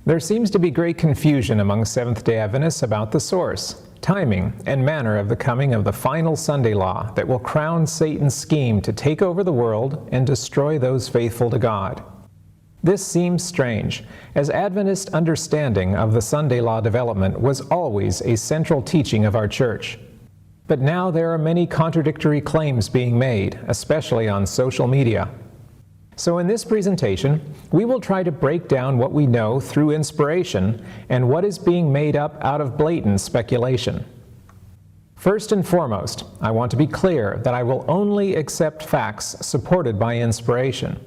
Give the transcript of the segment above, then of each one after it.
There seems to be great confusion among Seventh-day Adventists about the source, timing, and manner of the coming of the final Sunday law that will crown Satan's scheme to take over the world and destroy those faithful to God. This seems strange, as Adventist understanding of the Sunday law development was always a central teaching of our church. But now there are many contradictory claims being made, especially on social media. So in this presentation, we will try to break down what we know through inspiration and what is being made up out of blatant speculation. First and foremost, I want to be clear that I will only accept facts supported by inspiration.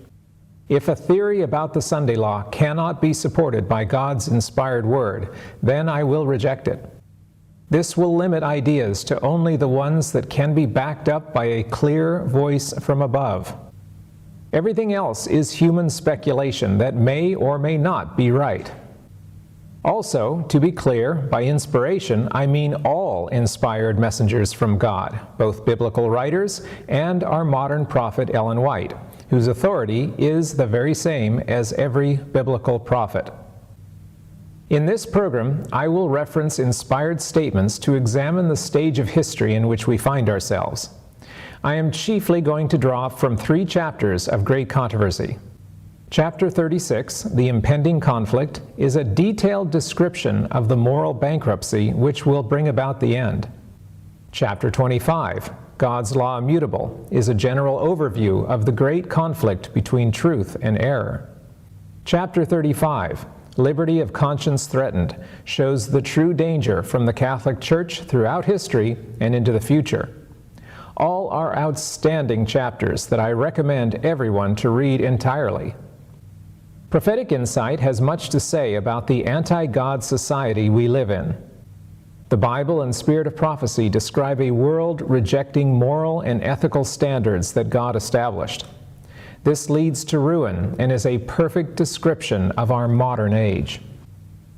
If a theory about the Sunday law cannot be supported by God's inspired word, then I will reject it. This will limit ideas to only the ones that can be backed up by a clear voice from above. Everything else is human speculation that may or may not be right. Also, to be clear, by inspiration, I mean all inspired messengers from God, both biblical writers and our modern prophet Ellen White, whose authority is the very same as every biblical prophet. In this program, I will reference inspired statements to examine the stage of history in which we find ourselves. I am chiefly going to draw from 3 chapters of great controversy. Chapter 36, The Impending Conflict, is a detailed description of the moral bankruptcy which will bring about the end. Chapter 25, God's Law Immutable, is a general overview of the great conflict between truth and error. Chapter 35, Liberty of Conscience Threatened, shows the true danger from the Catholic Church throughout history and into the future. All are outstanding chapters that I recommend everyone to read entirely. Prophetic Insight has much to say about the anti-God society we live in. The Bible and Spirit of Prophecy describe a world rejecting moral and ethical standards that God established. This leads to ruin and is a perfect description of our modern age.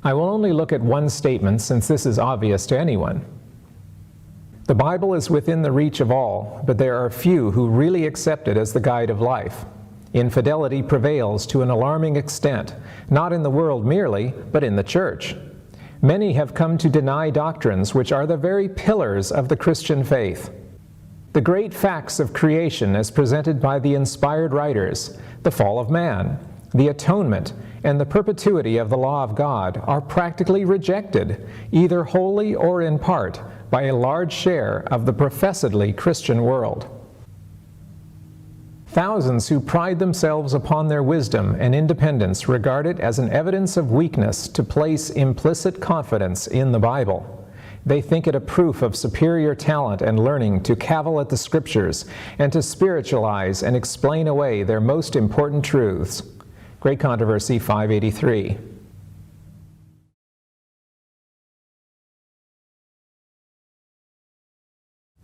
I will only look at one statement since this is obvious to anyone. The Bible is within the reach of all, but there are few who really accept it as the guide of life. Infidelity prevails to an alarming extent, not in the world merely, but in the church. Many have come to deny doctrines which are the very pillars of the Christian faith. The great facts of creation as presented by the inspired writers, the fall of man, the atonement, and the perpetuity of the law of God are practically rejected, either wholly or in part, by a large share of the professedly Christian world. Thousands who pride themselves upon their wisdom and independence regard it as an evidence of weakness to place implicit confidence in the Bible. They think it a proof of superior talent and learning to cavil at the Scriptures and to spiritualize and explain away their most important truths. Great Controversy 583.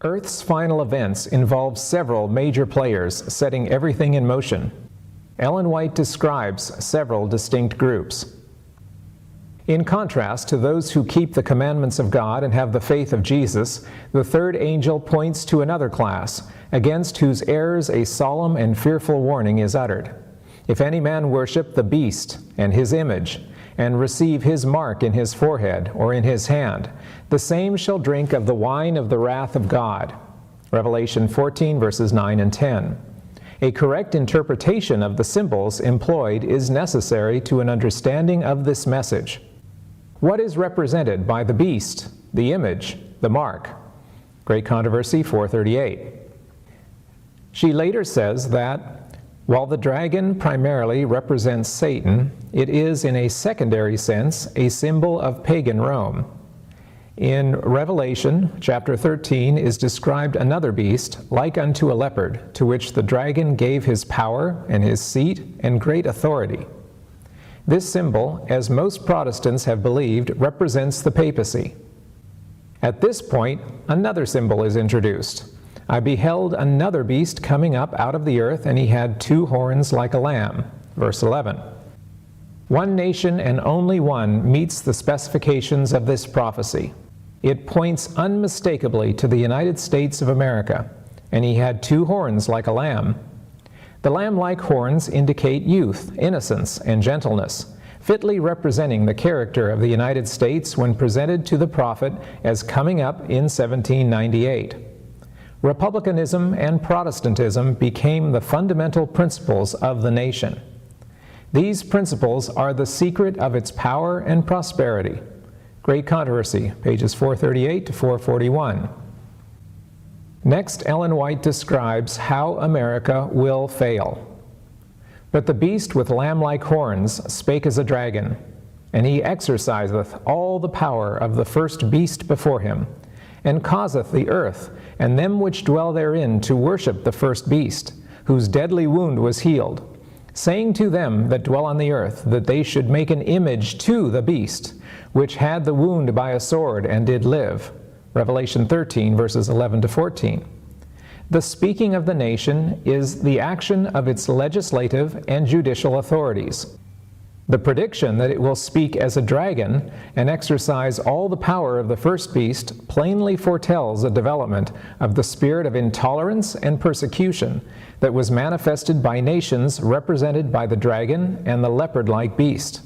Earth's final events involve several major players setting everything in motion. Ellen White describes several distinct groups. In contrast to those who keep the commandments of God and have the faith of Jesus, the third angel points to another class, against whose errors a solemn and fearful warning is uttered. If any man worship the beast and his image, and receive his mark in his forehead or in his hand, the same shall drink of the wine of the wrath of God. Revelation 14, verses 9 and 10. A correct interpretation of the symbols employed is necessary to an understanding of this message. What is represented by the beast, the image, the mark? Great Controversy 438. She later says that, while the dragon primarily represents Satan, it is in a secondary sense a symbol of pagan Rome. In Revelation chapter 13 is described another beast, like unto a leopard, to which the dragon gave his power and his seat and great authority. This symbol, as most Protestants have believed, represents the papacy. At this point, another symbol is introduced. I beheld another beast coming up out of the earth, and he had 2 horns like a lamb. Verse 11. One nation and only one meets the specifications of this prophecy. It points unmistakably to the United States of America, and he had 2 horns like a lamb. The lamb-like horns indicate youth, innocence, and gentleness. fitly representing the character of the United States when presented to the prophet as coming up in 1798. Republicanism and Protestantism became the fundamental principles of the nation. These principles are the secret of its power and prosperity. Great Controversy, pages 438 to 441. Next, Ellen White describes how America will fail. But the beast with lamb-like horns spake as a dragon, and he exerciseth all the power of the first beast before him, and causeth the earth and them which dwell therein to worship the first beast, whose deadly wound was healed, saying to them that dwell on the earth that they should make an image to the beast, which had the wound by a sword and did live. Revelation 13, verses 11 to 14. The speaking of the nation is the action of its legislative and judicial authorities. The prediction that it will speak as a dragon and exercise all the power of the first beast plainly foretells a development of the spirit of intolerance and persecution that was manifested by nations represented by the dragon and the leopard-like beast.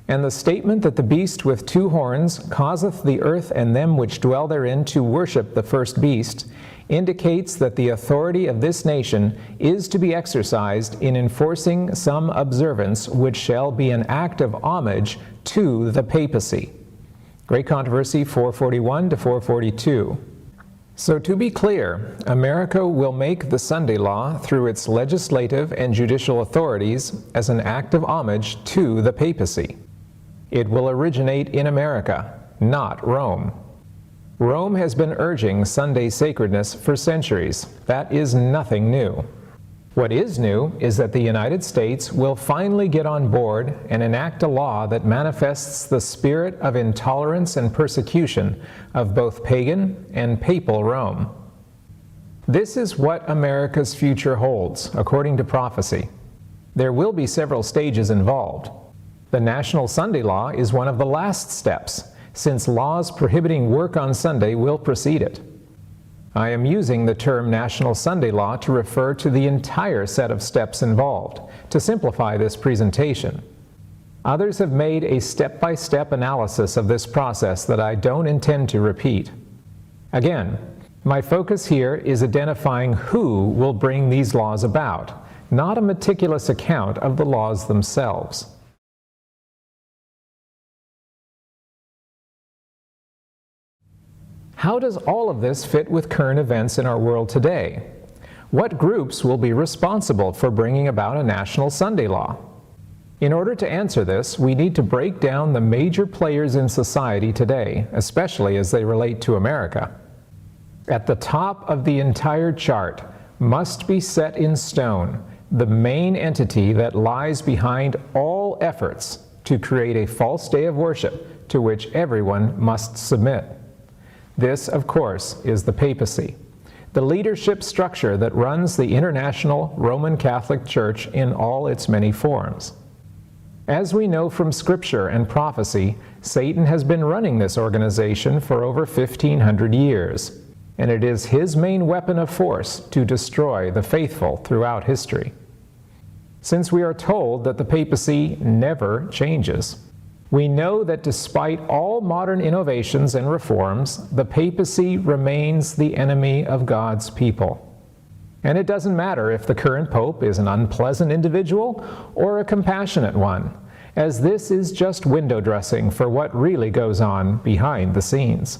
And the statement that the beast with two horns causeth the earth and them which dwell therein to worship the first beast indicates that the authority of this nation is to be exercised in enforcing some observance which shall be an act of homage to the papacy. Great Controversy 441 to 442. So to be clear, America will make the Sunday law through its legislative and judicial authorities as an act of homage to the papacy. It will originate in America, not Rome. Rome has been urging Sunday sacredness for centuries. That is nothing new. What is new is that the United States will finally get on board and enact a law that manifests the spirit of intolerance and persecution of both pagan and papal Rome. This is what America's future holds, according to prophecy. There will be several stages involved. The National Sunday Law is one of the last steps, since laws prohibiting work on Sunday will precede it. I am using the term National Sunday Law to refer to the entire set of steps involved, to simplify this presentation. Others have made a step-by-step analysis of this process that I don't intend to repeat. Again, my focus here is identifying who will bring these laws about, not a meticulous account of the laws themselves. How does all of this fit with current events in our world today? What groups will be responsible for bringing about a national Sunday law? In order to answer this, we need to break down the major players in society today, especially as they relate to America. At the top of the entire chart must be set in stone the main entity that lies behind all efforts to create a false day of worship to which everyone must submit. This, of course, is the papacy, the leadership structure that runs the international Roman Catholic Church in all its many forms. As we know from Scripture and prophecy, Satan has been running this organization for over 1,500 years, and it is his main weapon of force to destroy the faithful throughout history. Since we are told that the papacy never changes, we know that despite all modern innovations and reforms, the papacy remains the enemy of God's people. And it doesn't matter if the current pope is an unpleasant individual or a compassionate one, as this is just window dressing for what really goes on behind the scenes.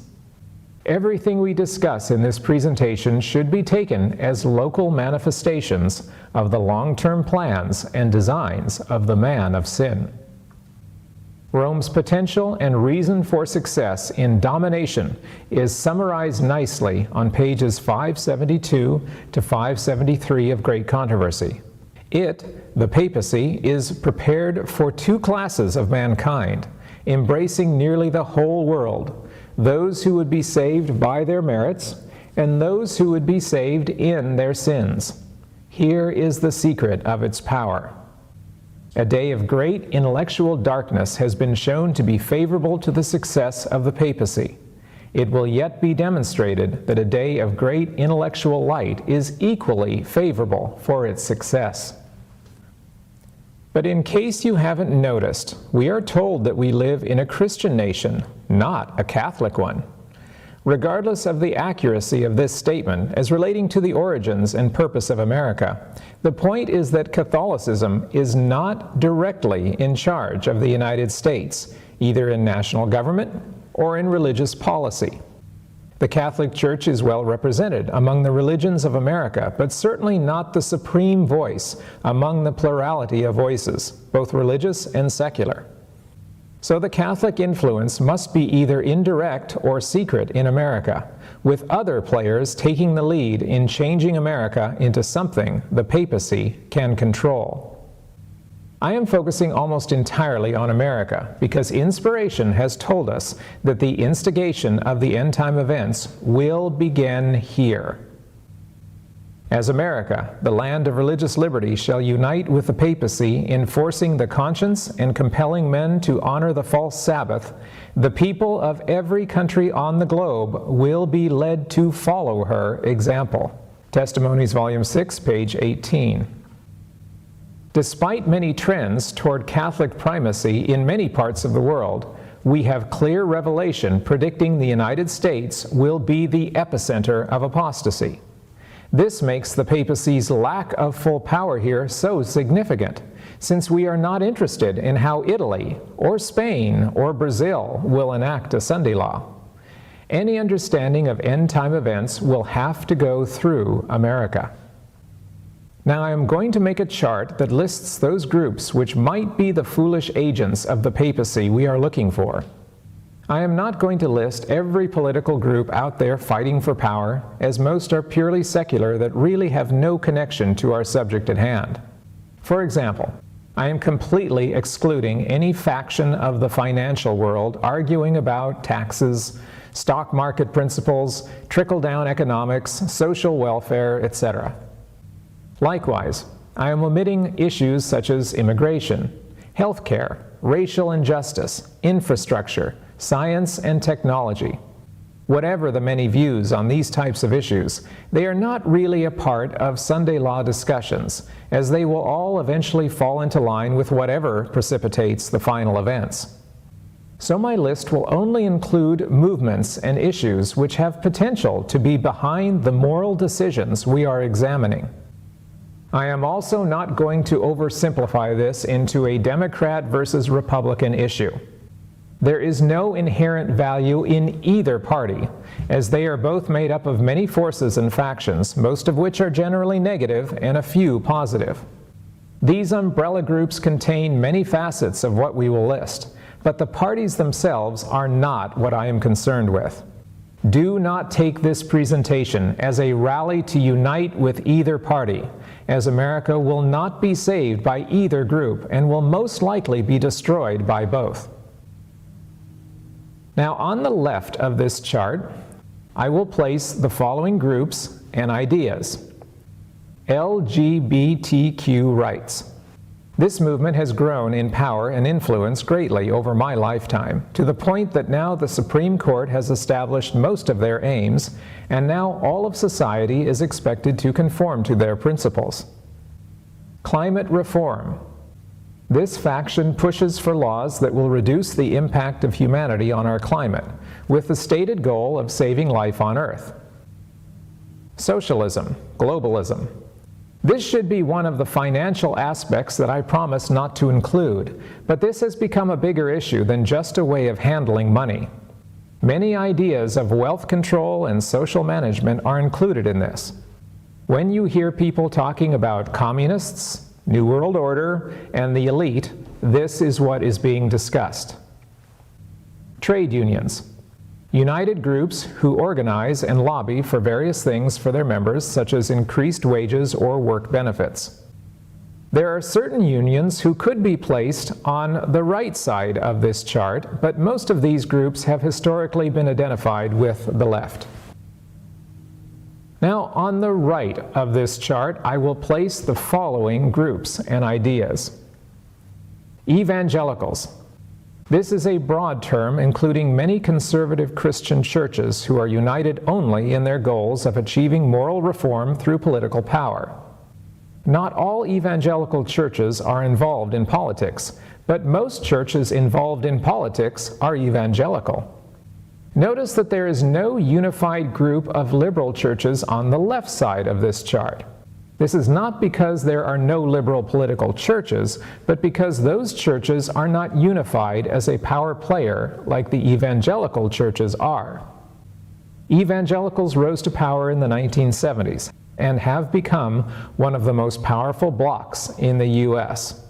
Everything we discuss in this presentation should be taken as local manifestations of the long-term plans and designs of the man of sin. Rome's potential and reason for success in domination is summarized nicely on pages 572 to 573 of Great Controversy. It, the papacy, is prepared for two classes of mankind, embracing nearly the whole world, those who would be saved by their merits and those who would be saved in their sins. Here is the secret of its power. A day of great intellectual darkness has been shown to be favorable to the success of the papacy. It will yet be demonstrated that a day of great intellectual light is equally favorable for its success. But in case you haven't noticed, we are told that we live in a Christian nation, not a Catholic one. Regardless of the accuracy of this statement as relating to the origins and purpose of America, the point is that Catholicism is not directly in charge of the United States, either in national government or in religious policy. The Catholic Church is well represented among the religions of America, but certainly not the supreme voice among the plurality of voices, both religious and secular. So the Catholic influence must be either indirect or secret in America, with other players taking the lead in changing America into something the papacy can control. I am focusing almost entirely on America because inspiration has told us that the instigation of the end-time events will begin here. As America, the land of religious liberty, shall unite with the papacy in forcing the conscience and compelling men to honor the false Sabbath, the people of every country on the globe will be led to follow her example. Testimonies, Volume 6, page 18. Despite many trends toward Catholic primacy in many parts of the world, we have clear revelation predicting the United States will be the epicenter of apostasy. This makes the papacy's lack of full power here so significant, since we are not interested in how Italy, or Spain, or Brazil will enact a Sunday law. Any understanding of end-time events will have to go through America. Now I am going to make a chart that lists those groups which might be the foolish agents of the papacy we are looking for. I am not going to list every political group out there fighting for power, as most are purely secular that really have no connection to our subject at hand. For example, I am completely excluding any faction of the financial world arguing about taxes, stock market principles, trickle-down economics, social welfare, etc. Likewise, I am omitting issues such as immigration, healthcare, racial injustice, infrastructure, science and technology. Whatever the many views on these types of issues, they are not really a part of Sunday law discussions, as they will all eventually fall into line with whatever precipitates the final events. So my list will only include movements and issues which have potential to be behind the moral decisions we are examining. I am also not going to oversimplify this into a Democrat versus Republican issue. There is no inherent value in either party, as they are both made up of many forces and factions, most of which are generally negative and a few positive. These umbrella groups contain many facets of what we will list, but the parties themselves are not what I am concerned with. Do not take this presentation as a rally to unite with either party, as America will not be saved by either group and will most likely be destroyed by both. Now, on the left of this chart, I will place the following groups and ideas. LGBTQ rights. This movement has grown in power and influence greatly over my lifetime, to the point that now the Supreme Court has established most of their aims, and now all of society is expected to conform to their principles. Climate reform. This faction pushes for laws that will reduce the impact of humanity on our climate, with the stated goal of saving life on Earth. Socialism, globalism. This should be one of the financial aspects that I promised not to include, but this has become a bigger issue than just a way of handling money. Many ideas of wealth control and social management are included in this. When you hear people talking about communists, New World Order, and the elite, this is what is being discussed. Trade unions. United groups who organize and lobby for various things for their members, such as increased wages or work benefits. There are certain unions who could be placed on the right side of this chart, but most of these groups have historically been identified with the left. Now, on the right of this chart, I will place the following groups and ideas. Evangelicals. This is a broad term including many conservative Christian churches who are united only in their goals of achieving moral reform through political power. Not all evangelical churches are involved in politics, but most churches involved in politics are evangelical. Notice that there is no unified group of liberal churches on the left side of this chart. This is not because there are no liberal political churches, but because those churches are not unified as a power player like the evangelical churches are. Evangelicals rose to power in the 1970s and have become one of the most powerful blocs in the U.S.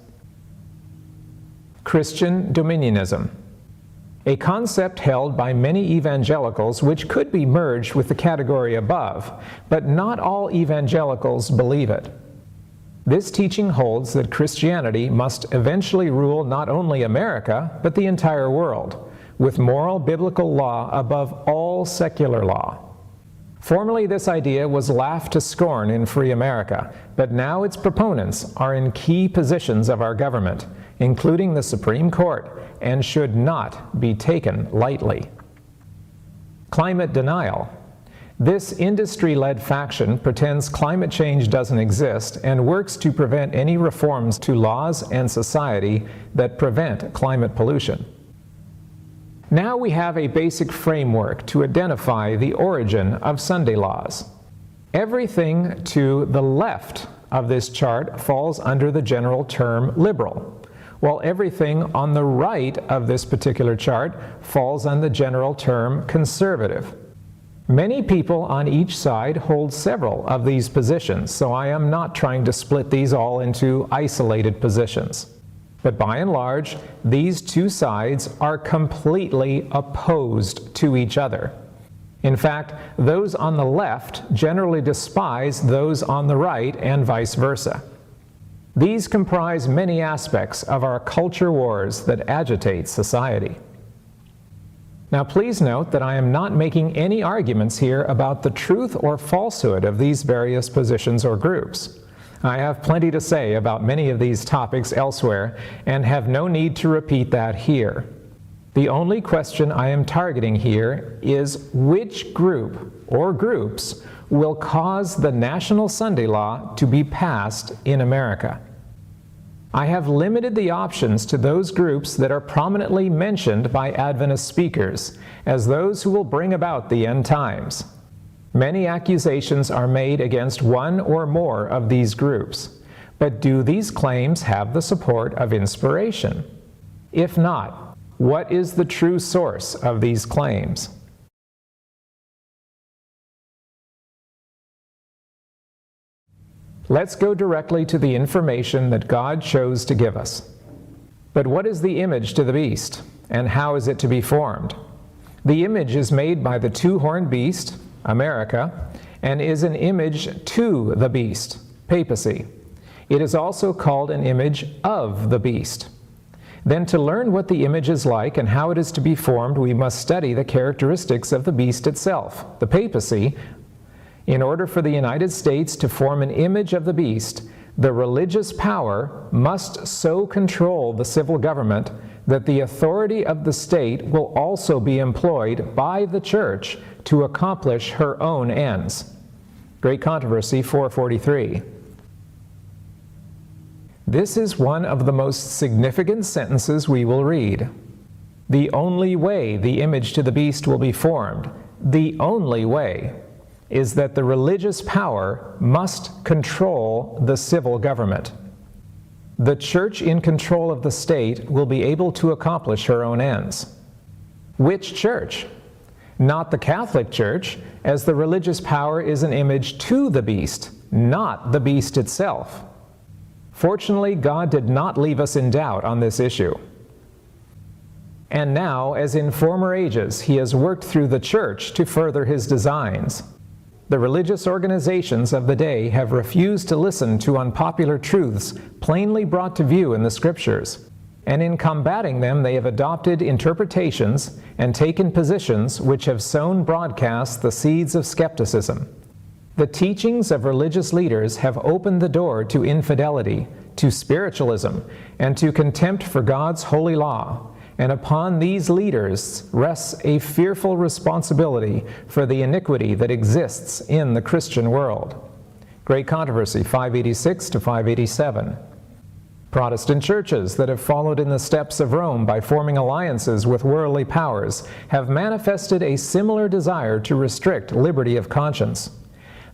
Christian dominionism, a concept held by many evangelicals which could be merged with the category above, but not all evangelicals believe it. This teaching holds that Christianity must eventually rule not only America, but the entire world, with moral biblical law above all secular law. Formerly, this idea was laughed to scorn in free America, but now its proponents are in key positions of our government, including the Supreme Court, and should not be taken lightly. Climate denial. This industry-led faction pretends climate change doesn't exist and works to prevent any reforms to laws and society that prevent climate pollution. Now we have a basic framework to identify the origin of Sunday laws. Everything to the left of this chart falls under the general term liberal, while everything on the right of this particular chart falls on the general term conservative. Many people on each side hold several of these positions, so I am not trying to split these all into isolated positions. But by and large, these two sides are completely opposed to each other. In fact, those on the left generally despise those on the right and vice versa. These comprise many aspects of our culture wars that agitate society. Now please note that I am not making any arguments here about the truth or falsehood of these various positions or groups. I have plenty to say about many of these topics elsewhere and have no need to repeat that here. The only question I am targeting here is which group or groups will cause the National Sunday Law to be passed in America. I have limited the options to those groups that are prominently mentioned by Adventist speakers as those who will bring about the end times. Many accusations are made against one or more of these groups, but do these claims have the support of inspiration? If not, what is the true source of these claims? Let's go directly to the information that God chose to give us. But what is the image to the beast, and how is it to be formed? The image is made by the two-horned beast, America, and is an image to the beast, Papacy. It is also called an image of the beast. Then to learn what the image is like and how it is to be formed, we must study the characteristics of the beast itself, the Papacy. In order for the United States to form an image of the beast, the religious power must so control the civil government that the authority of the state will also be employed by the church to accomplish her own ends. Great Controversy 443. This is one of the most significant sentences we will read. The only way the image to the beast will be formed, the only way, is that the religious power must control the civil government. The church in control of the state will be able to accomplish her own ends. Which church? Not the Catholic Church, as the religious power is an image to the beast, not the beast itself. Fortunately, God did not leave us in doubt on this issue. And now, as in former ages, He has worked through the church to further His designs. The religious organizations of the day have refused to listen to unpopular truths plainly brought to view in the Scriptures, and in combating them they have adopted interpretations and taken positions which have sown broadcast the seeds of skepticism. The teachings of religious leaders have opened the door to infidelity, to spiritualism, and to contempt for God's holy law. And upon these leaders rests a fearful responsibility for the iniquity that exists in the Christian world. Great Controversy 586 to 587. Protestant churches that have followed in the steps of Rome by forming alliances with worldly powers have manifested a similar desire to restrict liberty of conscience.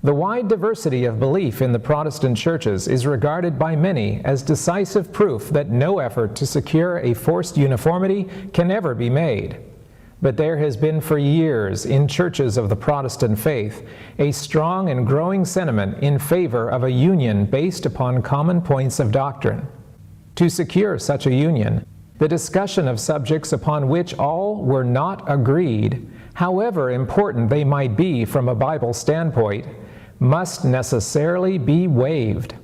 The wide diversity of belief in the Protestant churches is regarded by many as decisive proof that no effort to secure a forced uniformity can ever be made. But there has been for years in churches of the Protestant faith a strong and growing sentiment in favor of a union based upon common points of doctrine. To secure such a union, the discussion of subjects upon which all were not agreed, however important they might be from a Bible standpoint, must necessarily be waived.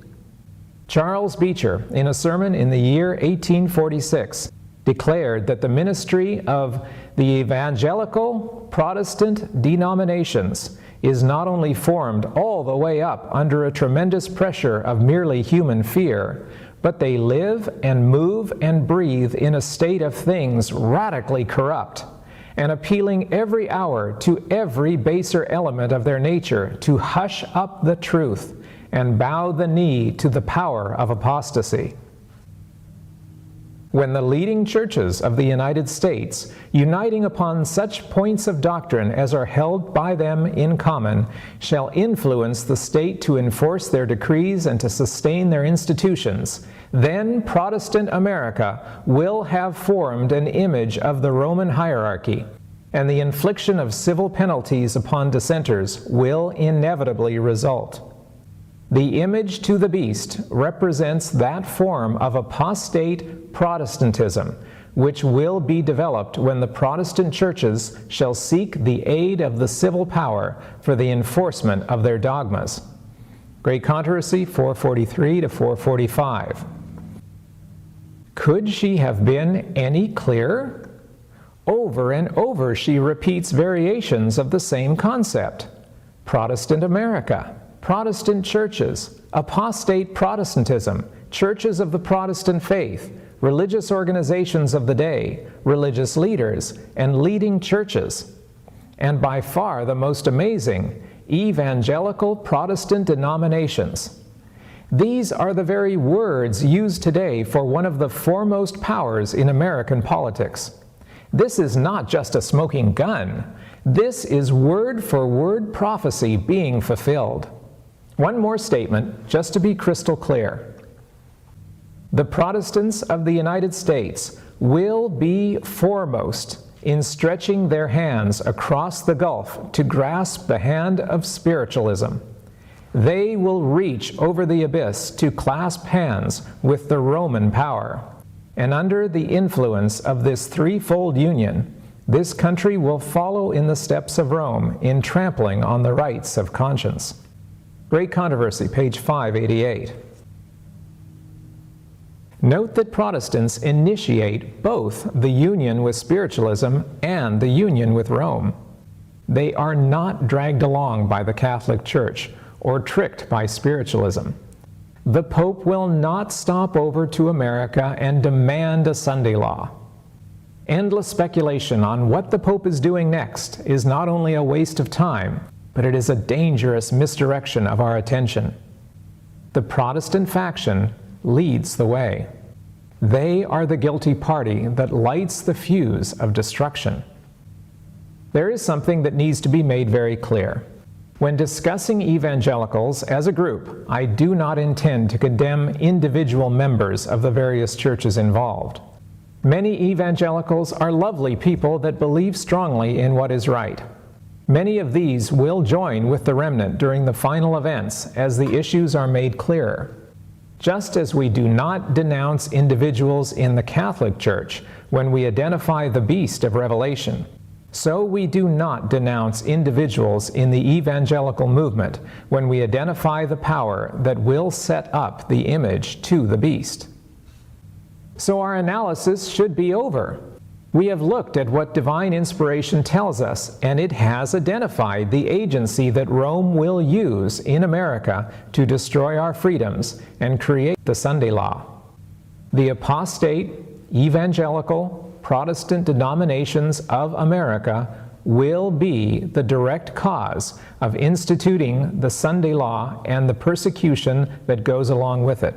Charles Beecher, in a sermon in the year 1846, declared that the ministry of the evangelical Protestant denominations is not only formed all the way up under a tremendous pressure of merely human fear, but they live and move and breathe in a state of things radically corrupt, and appealing every hour to every baser element of their nature to hush up the truth and bow the knee to the power of apostasy. When the leading churches of the United States, uniting upon such points of doctrine as are held by them in common, shall influence the state to enforce their decrees and to sustain their institutions, then Protestant America will have formed an image of the Roman hierarchy, and the infliction of civil penalties upon dissenters will inevitably result. The image to the beast represents that form of apostate Protestantism which will be developed when the Protestant churches shall seek the aid of the civil power for the enforcement of their dogmas. Great Controversy 443 to 445. Could she have been any clearer? Over and over she repeats variations of the same concept. Protestant America, Protestant churches, apostate Protestantism, churches of the Protestant faith, religious organizations of the day, religious leaders, and leading churches. And by far the most amazing, evangelical Protestant denominations. These are the very words used today for one of the foremost powers in American politics. This is not just a smoking gun. This is word-for-word prophecy being fulfilled. One more statement, just to be crystal clear. The Protestants of the United States will be foremost in stretching their hands across the gulf to grasp the hand of spiritualism. They will reach over the abyss to clasp hands with the Roman power. And under the influence of this threefold union, this country will follow in the steps of Rome in trampling on the rights of conscience. Great Controversy, page 588. Note that Protestants initiate both the union with spiritualism and the union with Rome. They are not dragged along by the Catholic Church or tricked by spiritualism. The Pope will not stop over to America and demand a Sunday law. Endless speculation on what the Pope is doing next is not only a waste of time, but it is a dangerous misdirection of our attention. The Protestant faction leads the way. They are the guilty party that lights the fuse of destruction. There is something that needs to be made very clear. When discussing evangelicals as a group, I do not intend to condemn individual members of the various churches involved. Many evangelicals are lovely people that believe strongly in what is right. Many of these will join with the remnant during the final events as the issues are made clearer. Just as we do not denounce individuals in the Catholic Church when we identify the beast of Revelation, so we do not denounce individuals in the evangelical movement when we identify the power that will set up the image to the beast. So our analysis should be over. We have looked at what divine inspiration tells us, and it has identified the agency that Rome will use in America to destroy our freedoms and create the Sunday law. The apostate, evangelical, Protestant denominations of America will be the direct cause of instituting the Sunday law and the persecution that goes along with it.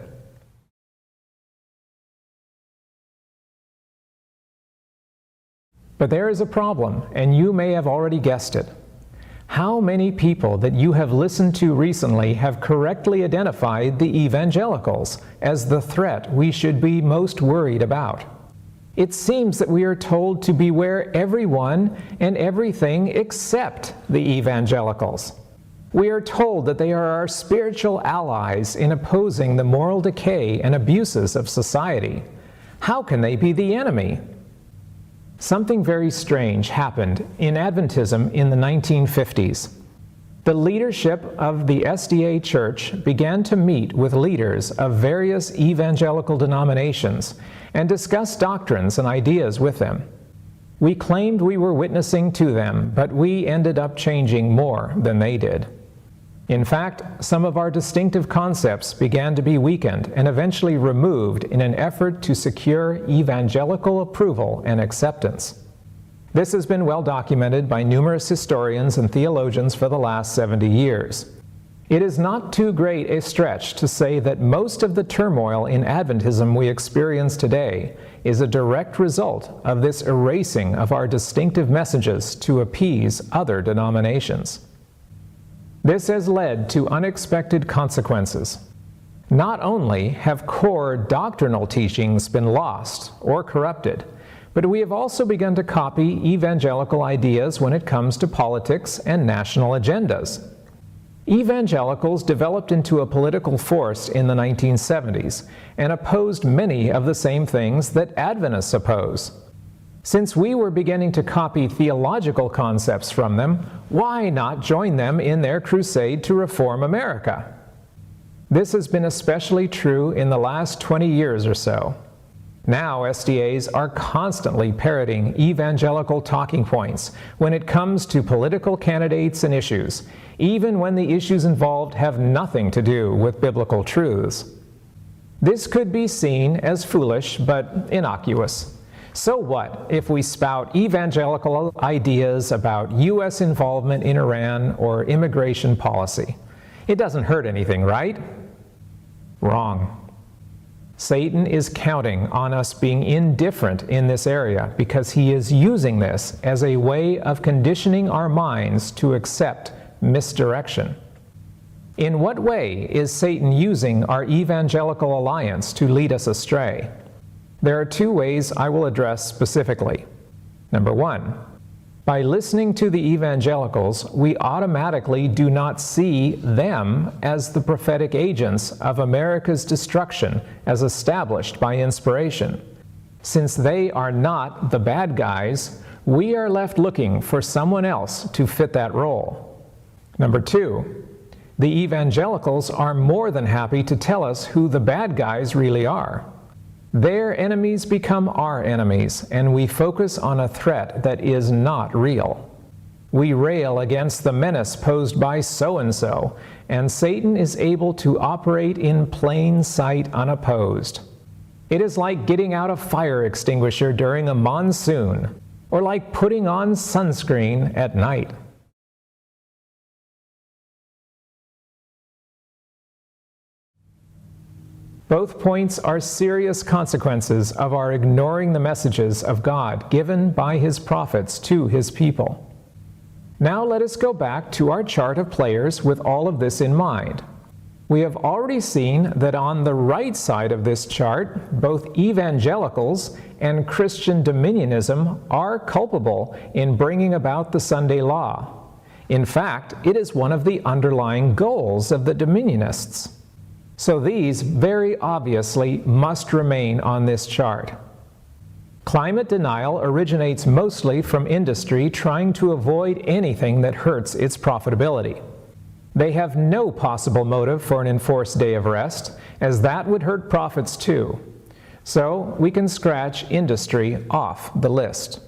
But there is a problem, and you may have already guessed it. How many people that you have listened to recently have correctly identified the evangelicals as the threat we should be most worried about? It seems that we are told to beware everyone and everything except the evangelicals. We are told that they are our spiritual allies in opposing the moral decay and abuses of society. How can they be the enemy? Something very strange happened in Adventism in the 1950s. The leadership of the SDA Church began to meet with leaders of various evangelical denominations and discuss doctrines and ideas with them. We claimed we were witnessing to them, but we ended up changing more than they did. In fact, some of our distinctive concepts began to be weakened and eventually removed in an effort to secure evangelical approval and acceptance. This has been well documented by numerous historians and theologians for the last 70 years. It is not too great a stretch to say that most of the turmoil in Adventism we experience today is a direct result of this erasing of our distinctive messages to appease other denominations. This has led to unexpected consequences. Not only have core doctrinal teachings been lost or corrupted, but we have also begun to copy evangelical ideas when it comes to politics and national agendas. Evangelicals developed into a political force in the 1970s and opposed many of the same things that Adventists oppose. Since we were beginning to copy theological concepts from them, why not join them in their crusade to reform America? This has been especially true in the last 20 years or so. Now SDAs are constantly parroting evangelical talking points when it comes to political candidates and issues, even when the issues involved have nothing to do with biblical truths. This could be seen as foolish but innocuous. So what if we spout evangelical ideas about U.S. involvement in Iran or immigration policy? It doesn't hurt anything, right? Wrong. Satan is counting on us being indifferent in this area because he is using this as a way of conditioning our minds to accept misdirection. In what way is Satan using our evangelical alliance to lead us astray? There are two ways I will address specifically. Number one, by listening to the evangelicals, we automatically do not see them as the prophetic agents of America's destruction as established by inspiration. Since they are not the bad guys, we are left looking for someone else to fit that role. Number two, the evangelicals are more than happy to tell us who the bad guys really are. Their enemies become our enemies, and we focus on a threat that is not real. We rail against the menace posed by so-and-so, and Satan is able to operate in plain sight unopposed. It is like getting out a fire extinguisher during a monsoon, or like putting on sunscreen at night. Both points are serious consequences of our ignoring the messages of God given by His prophets to His people. Now let us go back to our chart of players with all of this in mind. We have already seen that on the right side of this chart, both evangelicals and Christian dominionism are culpable in bringing about the Sunday law. In fact, it is one of the underlying goals of the dominionists. So these very obviously must remain on this chart. Climate denial originates mostly from industry trying to avoid anything that hurts its profitability. They have no possible motive for an enforced day of rest, as that would hurt profits too. So we can scratch industry off the list.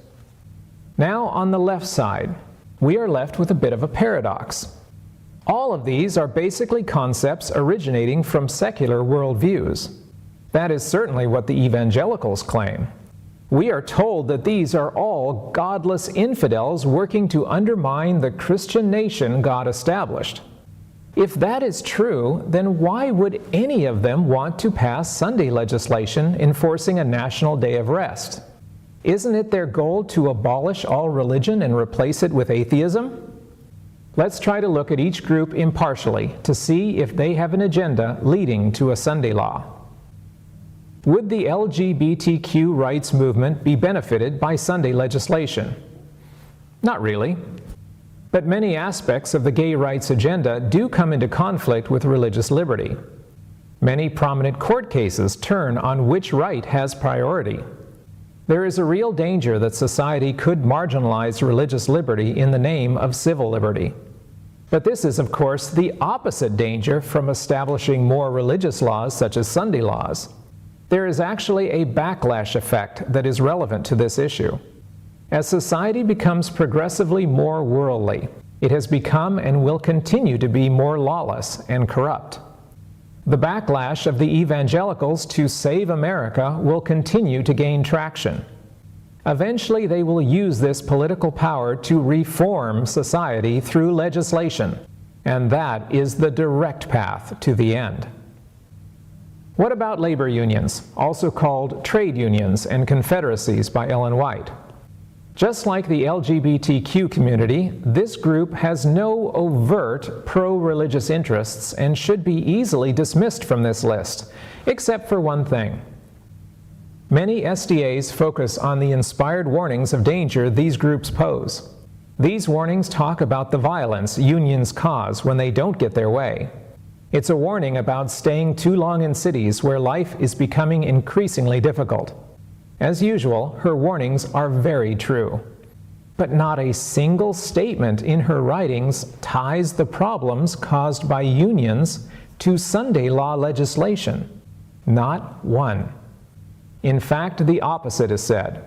Now on the left side, we are left with a bit of a paradox. All of these are basically concepts originating from secular worldviews. That is certainly what the evangelicals claim. We are told that these are all godless infidels working to undermine the Christian nation God established. If that is true, then why would any of them want to pass Sunday legislation enforcing a national day of rest? Isn't it their goal to abolish all religion and replace it with atheism? Let's try to look at each group impartially to see if they have an agenda leading to a Sunday law. Would the LGBTQ rights movement be benefited by Sunday legislation? Not really. But many aspects of the gay rights agenda do come into conflict with religious liberty. Many prominent court cases turn on which right has priority. There is a real danger that society could marginalize religious liberty in the name of civil liberty. But this is, of course, the opposite danger from establishing more religious laws such as Sunday laws. There is actually a backlash effect that is relevant to this issue. As society becomes progressively more worldly, it has become and will continue to be more lawless and corrupt. The backlash of the evangelicals to save America will continue to gain traction. Eventually, they will use this political power to reform society through legislation, and that is the direct path to the end. What about labor unions, also called trade unions and confederacies by Ellen White? Just like the LGBTQ community, this group has no overt pro-religious interests and should be easily dismissed from this list, except for one thing. Many SDAs focus on the inspired warnings of danger these groups pose. These warnings talk about the violence unions cause when they don't get their way. It's a warning about staying too long in cities where life is becoming increasingly difficult. As usual, her warnings are very true. But not a single statement in her writings ties the problems caused by unions to Sunday law legislation. Not one. In fact, the opposite is said.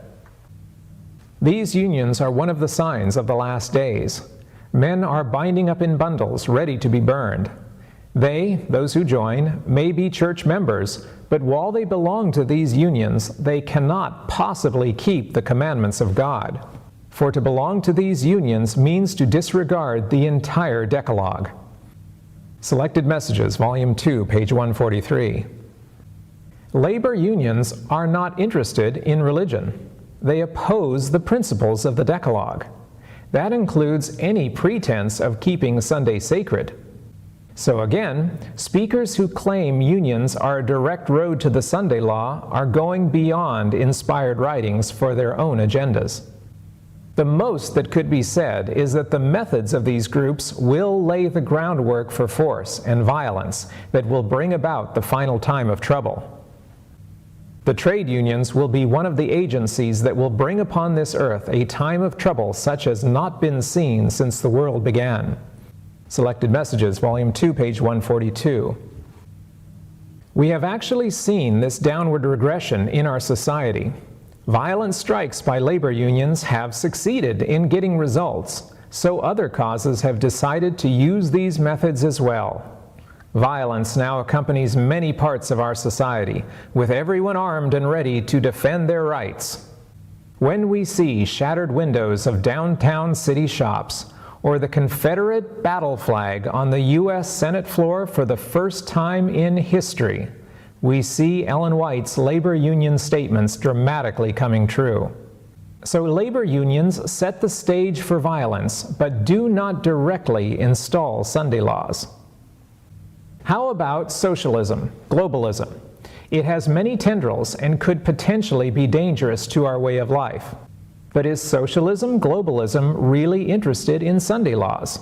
These unions are one of the signs of the last days. Men are binding up in bundles, ready to be burned. They, those who join, may be church members, but while they belong to these unions, they cannot possibly keep the commandments of God. For to belong to these unions means to disregard the entire Decalogue. Selected Messages, Volume 2, page 143. Labor unions are not interested in religion. They oppose the principles of the Decalogue. That includes any pretense of keeping Sunday sacred. So again, speakers who claim unions are a direct road to the Sunday law are going beyond inspired writings for their own agendas. The most that could be said is that the methods of these groups will lay the groundwork for force and violence that will bring about the final time of trouble. The trade unions will be one of the agencies that will bring upon this earth a time of trouble such as not been seen since the world began. Selected Messages, Volume 2, page 142. We have actually seen this downward regression in our society. Violent strikes by labor unions have succeeded in getting results, so other causes have decided to use these methods as well. Violence now accompanies many parts of our society, with everyone armed and ready to defend their rights. When we see shattered windows of downtown city shops, or the Confederate battle flag on the U.S. Senate floor for the first time in history, we see Ellen White's labor union statements dramatically coming true. So labor unions set the stage for violence, but do not directly install Sunday laws. How about socialism, globalism? It has many tendrils and could potentially be dangerous to our way of life. But is socialism, globalism, really interested in Sunday laws?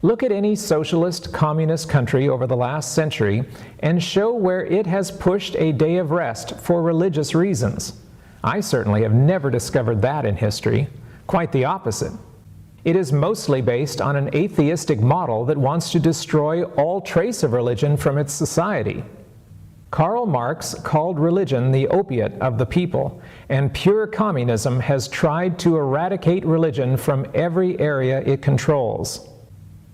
Look at any socialist, communist country over the last century and show where it has pushed a day of rest for religious reasons. I certainly have never discovered that in history. Quite the opposite. It is mostly based on an atheistic model that wants to destroy all trace of religion from its society. Karl Marx called religion the opiate of the people, and pure communism has tried to eradicate religion from every area it controls.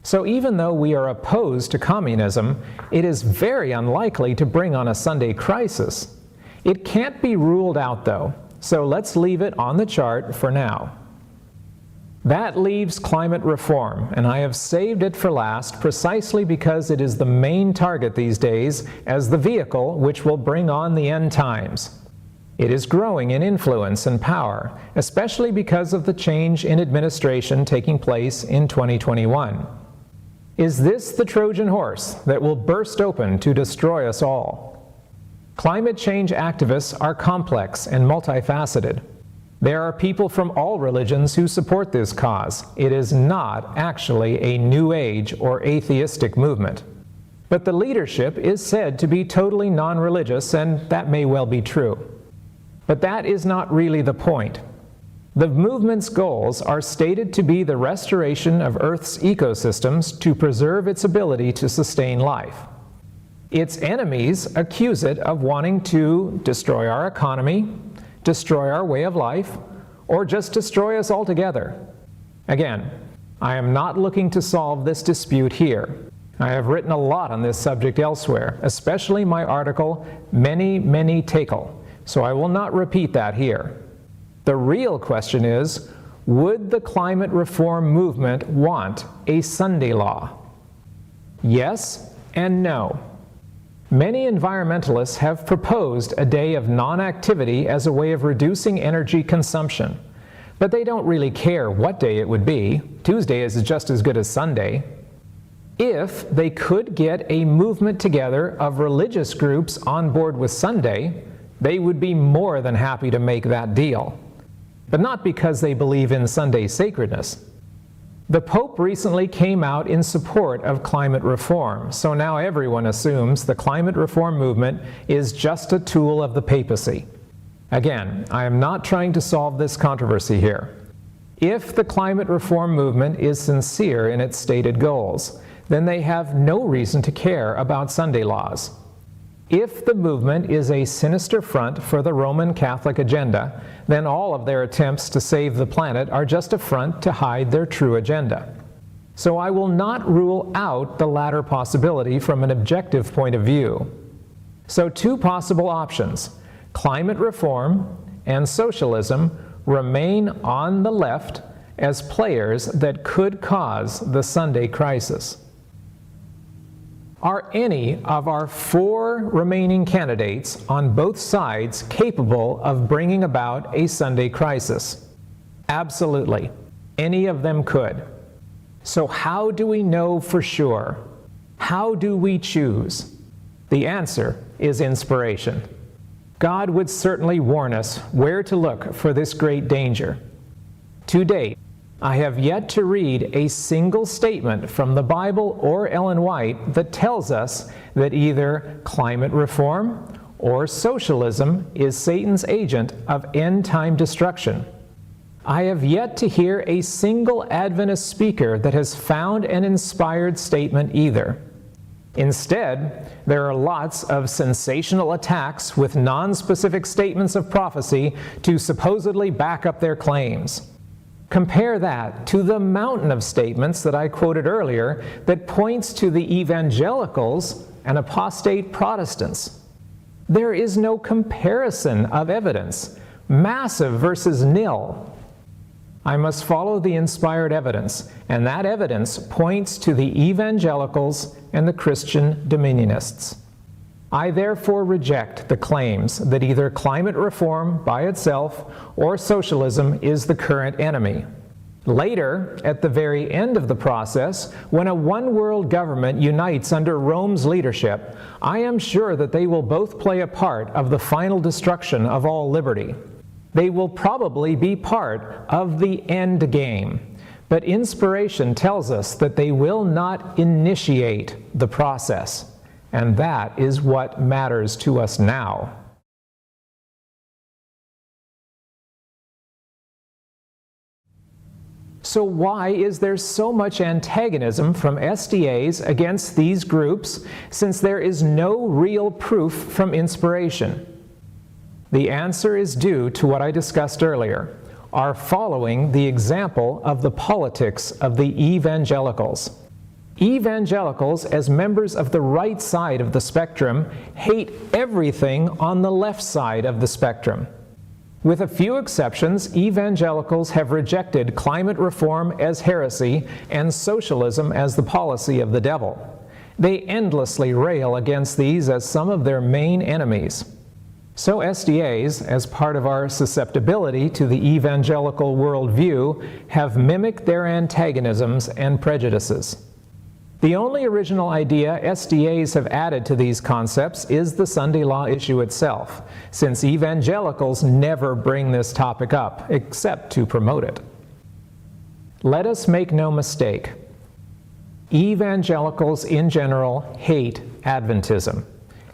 So even though we are opposed to communism, it is very unlikely to bring on a Sunday crisis. It can't be ruled out, though. so let's leave it on the chart for now. That leaves climate reform, and I have saved it for last precisely because it is the main target these days as the vehicle which will bring on the end times. It is growing in influence and power, especially because of the change in administration taking place in 2021. Is this the Trojan horse that will burst open to destroy us all? Climate change activists are complex and multifaceted. There are people from all religions who support this cause. It is not actually a New Age or atheistic movement. But the leadership is said to be totally non-religious, and that may well be true. But that is not really the point. The movement's goals are stated to be the restoration of Earth's ecosystems to preserve its ability to sustain life. Its enemies accuse it of wanting to destroy our economy, destroy our way of life, or just destroy us altogether. Again, I am not looking to solve this dispute here. I have written a lot on this subject elsewhere, especially my article, Many, Many Tekel, so I will not repeat that here. The real question is, would the climate reform movement want a Sunday law? Yes and no. Many environmentalists have proposed a day of non-activity as a way of reducing energy consumption. But they don't really care what day it would be. Tuesday is just as good as Sunday. If they could get a movement together of religious groups on board with Sunday, they would be more than happy to make that deal. But not because they believe in Sunday sacredness. The Pope recently came out in support of climate reform, so now everyone assumes the climate reform movement is just a tool of the papacy. Again, I am not trying to solve this controversy here. If the climate reform movement is sincere in its stated goals, then they have no reason to care about Sunday laws. If the movement is a sinister front for the Roman Catholic agenda, then all of their attempts to save the planet are just a front to hide their true agenda. So I will not rule out the latter possibility from an objective point of view. So two possible options, climate reform and socialism, remain on the left as players that could cause the Sunday crisis. Are any of our four remaining candidates on both sides capable of bringing about a Sunday crisis? Absolutely. Any of them could. So how do we know for sure? How do we choose? The answer is inspiration. God would certainly warn us where to look for this great danger. To date, I have yet to read a single statement from the Bible or Ellen White that tells us that either climate reform or socialism is Satan's agent of end-time destruction. I have yet to hear a single Adventist speaker that has found an inspired statement either. Instead, there are lots of sensational attacks with non-specific statements of prophecy to supposedly back up their claims. Compare that to the mountain of statements that I quoted earlier that points to the evangelicals and apostate Protestants. There is no comparison of evidence, massive versus nil. I must follow the inspired evidence, and that evidence points to the evangelicals and the Christian dominionists. I therefore reject the claims that either climate reform by itself or socialism is the current enemy. Later, at the very end of the process, when a one-world government unites under Rome's leadership, I am sure that they will both play a part of the final destruction of all liberty. They will probably be part of the end game. But inspiration tells us that they will not initiate the process. And that is what matters to us now. So why is there so much antagonism from SDAs against these groups, since there is no real proof from inspiration? The answer is due to what I discussed earlier, our following the example of the politics of the evangelicals. Evangelicals, as members of the right side of the spectrum, hate everything on the left side of the spectrum. With a few exceptions, evangelicals have rejected climate reform as heresy and socialism as the policy of the devil. They endlessly rail against these as some of their main enemies. So SDAs, as part of our susceptibility to the evangelical worldview, have mimicked their antagonisms and prejudices. The only original idea SDAs have added to these concepts is the Sunday law issue itself, since evangelicals never bring this topic up, except to promote it. Let us make no mistake. Evangelicals in general hate Adventism.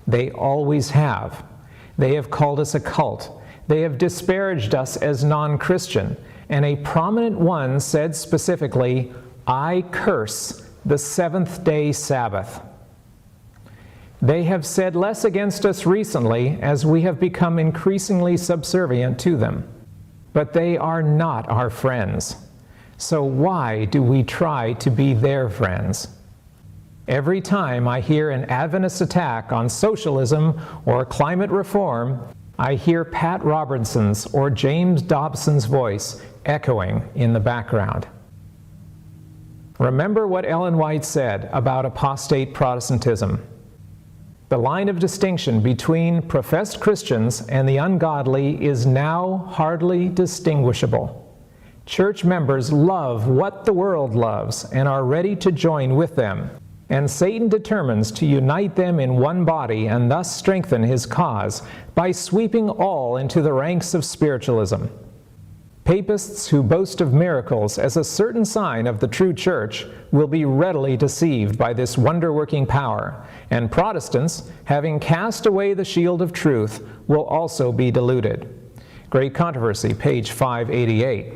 They always have. They have called us a cult. They have disparaged us as non-Christian, and a prominent one said specifically, "I curse the seventh-day Sabbath." They have said less against us recently as we have become increasingly subservient to them. But they are not our friends. So why do we try to be their friends? Every time I hear an Adventist attack on socialism or climate reform, I hear Pat Robertson's or James Dobson's voice echoing in the background. Remember what Ellen White said about apostate Protestantism. The line of distinction between professed Christians and the ungodly is now hardly distinguishable. Church members love what the world loves and are ready to join with them, and Satan determines to unite them in one body and thus strengthen his cause by sweeping all into the ranks of spiritualism. Papists who boast of miracles as a certain sign of the true church will be readily deceived by this wonder-working power, and Protestants, having cast away the shield of truth, will also be deluded. Great Controversy, page 588.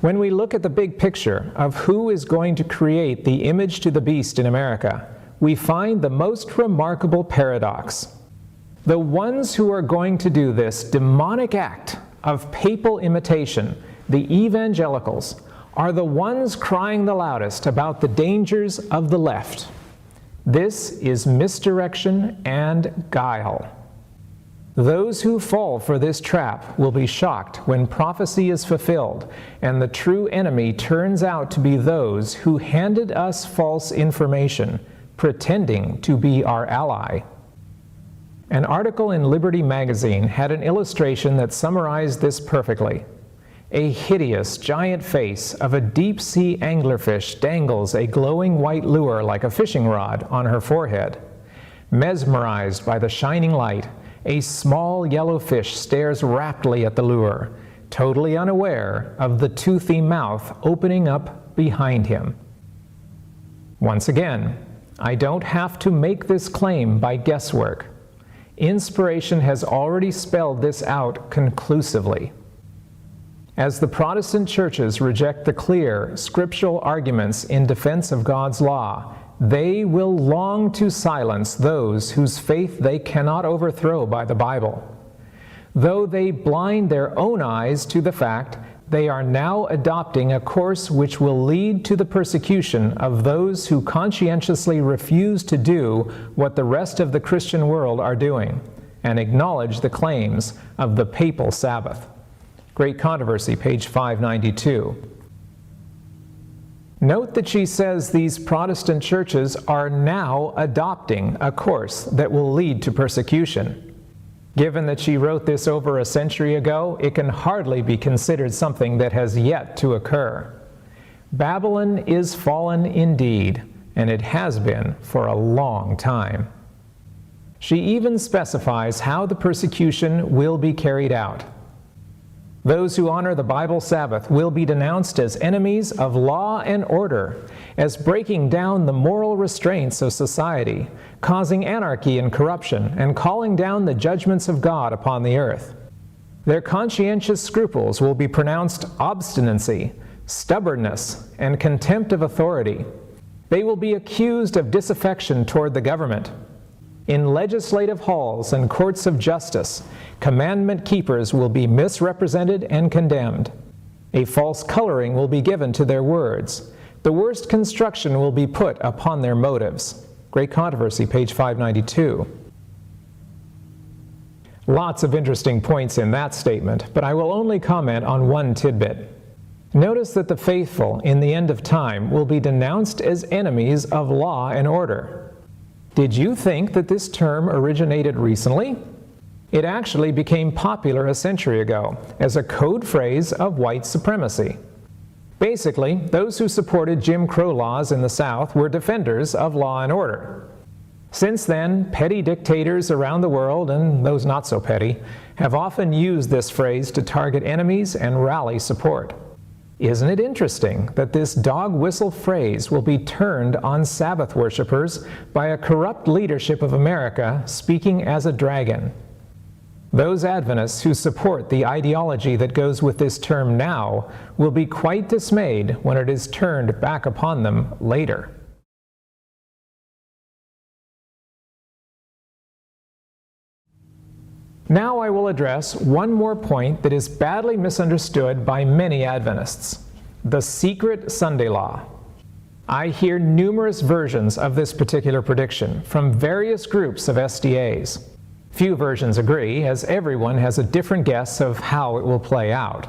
When we look at the big picture of who is going to create the image to the beast in America, we find the most remarkable paradox. The ones who are going to do this demonic act of papal imitation, the evangelicals, are the ones crying the loudest about the dangers of the left. This is misdirection and guile. Those who fall for this trap will be shocked when prophecy is fulfilled and the true enemy turns out to be those who handed us false information, pretending to be our ally. An article in Liberty magazine had an illustration that summarized this perfectly. A hideous giant face of a deep-sea anglerfish dangles a glowing white lure like a fishing rod on her forehead. Mesmerized by the shining light, a small yellow fish stares raptly at the lure, totally unaware of the toothy mouth opening up behind him. Once again, I don't have to make this claim by guesswork. Inspiration has already spelled this out conclusively. As the Protestant churches reject the clear, scriptural arguments in defense of God's law, they will long to silence those whose faith they cannot overthrow by the Bible. Though they blind their own eyes to the fact, they are now adopting a course which will lead to the persecution of those who conscientiously refuse to do what the rest of the Christian world are doing, and acknowledge the claims of the papal Sabbath. Great Controversy, page 592. Note that she says these Protestant churches are now adopting a course that will lead to persecution. Given that she wrote this over a century ago, it can hardly be considered something that has yet to occur. Babylon is fallen indeed, and it has been for a long time. She even specifies how the persecution will be carried out. Those who honor the Bible Sabbath will be denounced as enemies of law and order, as breaking down the moral restraints of society, causing anarchy and corruption, and calling down the judgments of God upon the earth. Their conscientious scruples will be pronounced obstinacy, stubbornness, and contempt of authority. They will be accused of disaffection toward the government. In legislative halls and courts of justice, commandment keepers will be misrepresented and condemned. A false coloring will be given to their words. The worst construction will be put upon their motives. Great Controversy, page 592. Lots of interesting points in that statement, but I will only comment on one tidbit. Notice that the faithful in the end of time will be denounced as enemies of law and order. Did you think that this term originated recently? It actually became popular a century ago as a code phrase of white supremacy. Basically, those who supported Jim Crow laws in the South were defenders of law and order. Since then, petty dictators around the world, and those not so petty, have often used this phrase to target enemies and rally support. Isn't it interesting that this dog whistle phrase will be turned on Sabbath worshippers by a corrupt leadership of America speaking as a dragon? Those Adventists who support the ideology that goes with this term now will be quite dismayed when it is turned back upon them later. Now I will address one more point that is badly misunderstood by many Adventists: the secret Sunday law. I hear numerous versions of this particular prediction from various groups of SDAs. Few versions agree, as everyone has a different guess of how it will play out.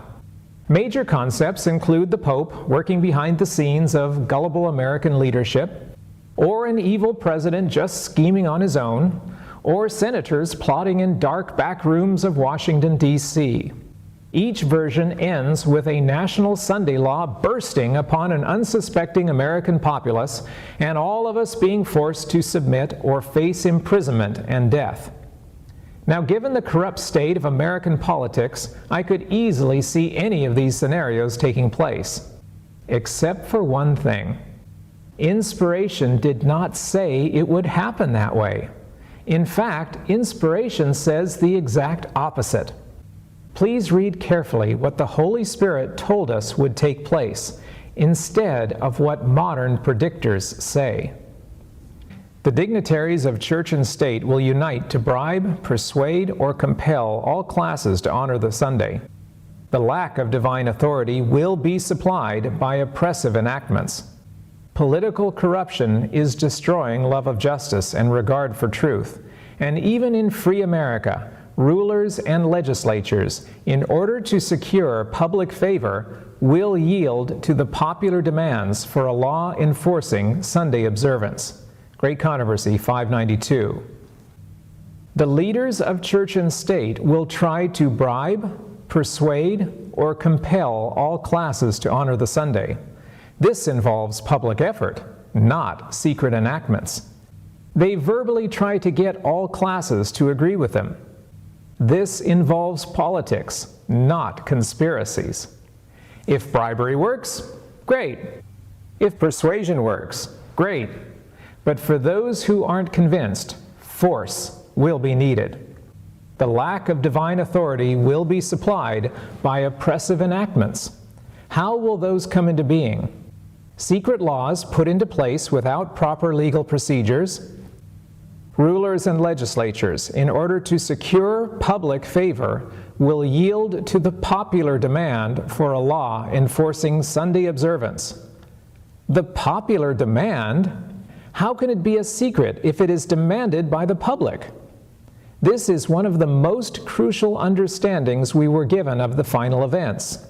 Major concepts include the Pope working behind the scenes of gullible American leadership, or an evil president just scheming on his own, or senators plotting in dark back rooms of Washington, D.C. Each version ends with a national Sunday law bursting upon an unsuspecting American populace, and all of us being forced to submit or face imprisonment and death. Now, given the corrupt state of American politics, I could easily see any of these scenarios taking place. Except for one thing. Inspiration did not say it would happen that way. In fact, inspiration says the exact opposite. Please read carefully what the Holy Spirit told us would take place, instead of what modern predictors say. The dignitaries of church and state will unite to bribe, persuade, or compel all classes to honor the Sunday. The lack of divine authority will be supplied by oppressive enactments. Political corruption is destroying love of justice and regard for truth, and even in free America, rulers and legislatures, in order to secure public favor, will yield to the popular demands for a law enforcing Sunday observance. Great Controversy 592. The leaders of church and state will try to bribe, persuade, or compel all classes to honor the Sunday. This involves public effort, not secret enactments. They verbally try to get all classes to agree with them. This involves politics, not conspiracies. If bribery works, great. If persuasion works, great. But for those who aren't convinced, force will be needed. The lack of divine authority will be supplied by oppressive enactments. How will those come into being? Secret laws put into place without proper legal procedures. Rulers and legislatures, in order to secure public favor, will yield to the popular demand for a law enforcing Sunday observance. The popular demand? How can it be a secret if it is demanded by the public? This is one of the most crucial understandings we were given of the final events.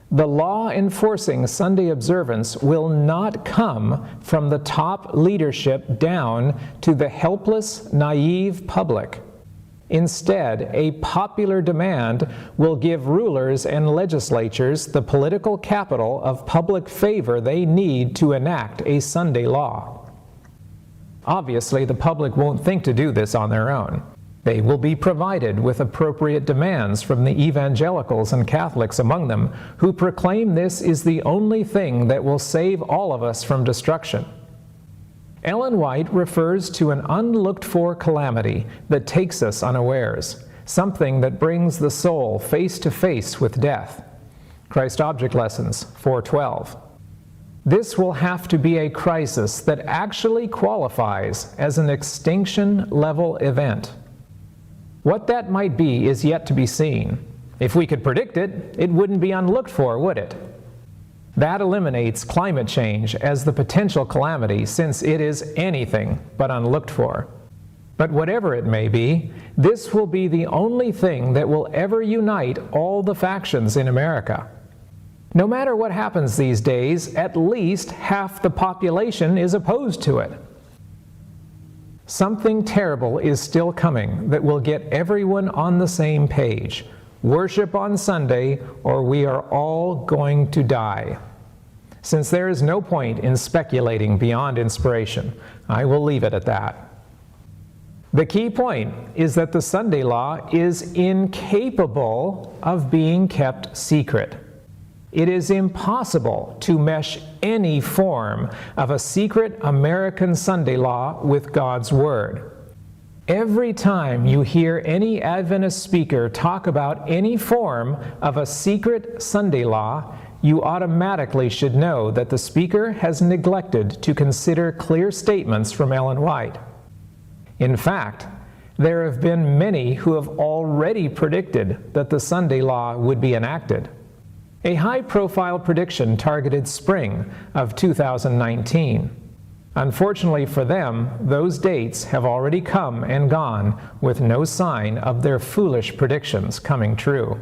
The law enforcing Sunday observance will not come from the top leadership down to the helpless, naive public. Instead, a popular demand will give rulers and legislatures the political capital of public favor they need to enact a Sunday law. Obviously, the public won't think to do this on their own. They will be provided with appropriate demands from the evangelicals and Catholics among them, who proclaim this is the only thing that will save all of us from destruction. Ellen White refers to an unlooked-for calamity that takes us unawares, something that brings the soul face to face with death. Christ Object Lessons 4:12. This will have to be a crisis that actually qualifies as an extinction-level event. What that might be is yet to be seen. If we could predict it, it wouldn't be unlooked for, would it? That eliminates climate change as the potential calamity, since it is anything but unlooked for. But whatever it may be, this will be the only thing that will ever unite all the factions in America. No matter what happens these days, at least half the population is opposed to it. Something terrible is still coming that will get everyone on the same page. Worship on Sunday, or we are all going to die. Since there is no point in speculating beyond inspiration, I will leave it at that. The key point is that the Sunday law is incapable of being kept secret. It is impossible to mesh any form of a secret American Sunday law with God's Word. Every time you hear any Adventist speaker talk about any form of a secret Sunday law, you automatically should know that the speaker has neglected to consider clear statements from Ellen White. In fact, there have been many who have already predicted that the Sunday law would be enacted. A high-profile prediction targeted spring of 2019. Unfortunately for them, those dates have already come and gone with no sign of their foolish predictions coming true.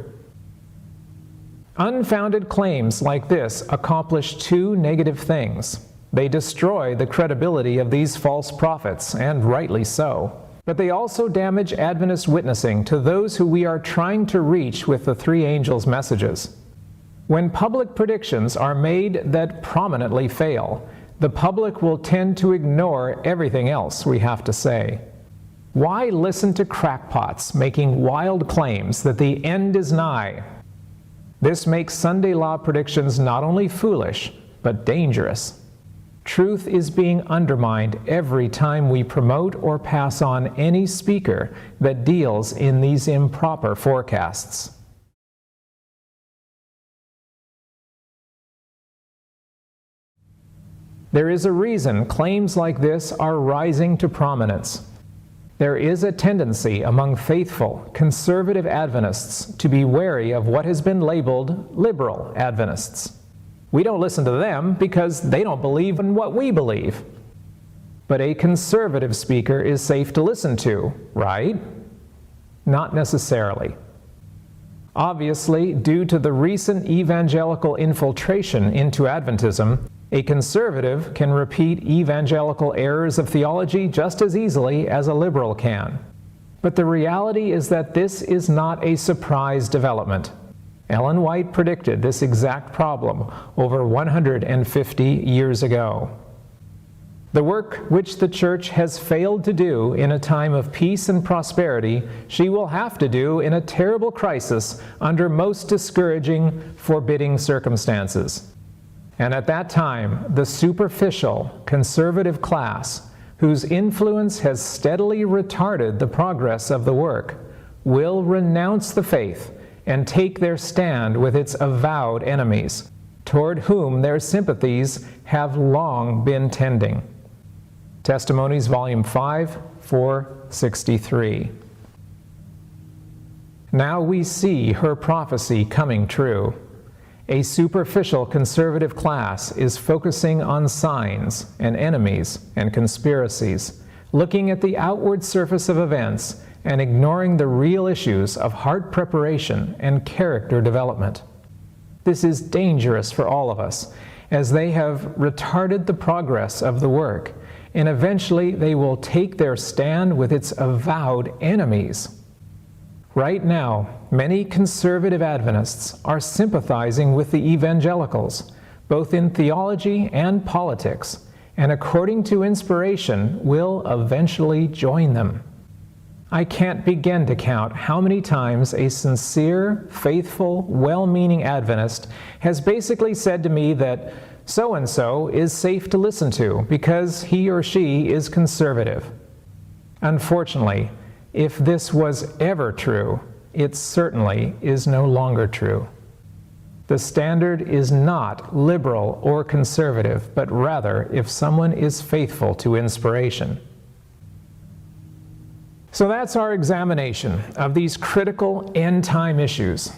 Unfounded claims like this accomplish two negative things. They destroy the credibility of these false prophets, and rightly so. But they also damage Adventist witnessing to those who we are trying to reach with the three angels' messages. When public predictions are made that prominently fail, the public will tend to ignore everything else we have to say. Why listen to crackpots making wild claims that the end is nigh? This makes Sunday law predictions not only foolish, but dangerous. Truth is being undermined every time we promote or pass on any speaker that deals in these improper forecasts. There is a reason claims like this are rising to prominence. There is a tendency among faithful, conservative Adventists to be wary of what has been labeled liberal Adventists. We don't listen to them because they don't believe in what we believe. But a conservative speaker is safe to listen to, right? Not necessarily. Obviously, due to the recent evangelical infiltration into Adventism, a conservative can repeat evangelical errors of theology just as easily as a liberal can. But the reality is that this is not a surprise development. Ellen White predicted this exact problem over 150 years ago. The work which the Church has failed to do in a time of peace and prosperity, she will have to do in a terrible crisis under most discouraging, forbidding circumstances. And at that time, the superficial, conservative class, whose influence has steadily retarded the progress of the work, will renounce the faith and take their stand with its avowed enemies, toward whom their sympathies have long been tending. Testimonies, Volume 5, 463. Now we see her prophecy coming true. A superficial conservative class is focusing on signs and enemies and conspiracies, looking at the outward surface of events and ignoring the real issues of heart preparation and character development. This is dangerous for all of us, as they have retarded the progress of the work, and eventually they will take their stand with its avowed enemies. Right now, many conservative Adventists are sympathizing with the Evangelicals, both in theology and politics, and according to inspiration will eventually join them. I can't begin to count how many times a sincere, faithful, well-meaning Adventist has basically said to me that so-and-so is safe to listen to because he or she is conservative. Unfortunately, if this was ever true, it certainly is no longer true. The standard is not liberal or conservative, but rather if someone is faithful to inspiration. So that's our examination of these critical end-time issues.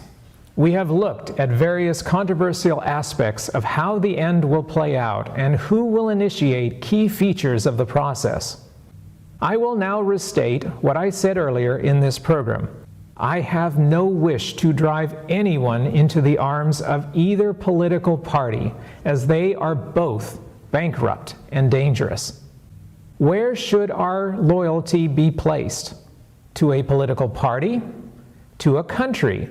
We have looked at various controversial aspects of how the end will play out and who will initiate key features of the process. I will now restate what I said earlier in this program. I have no wish to drive anyone into the arms of either political party, as they are both bankrupt and dangerous. Where should our loyalty be placed? To a political party? To a country?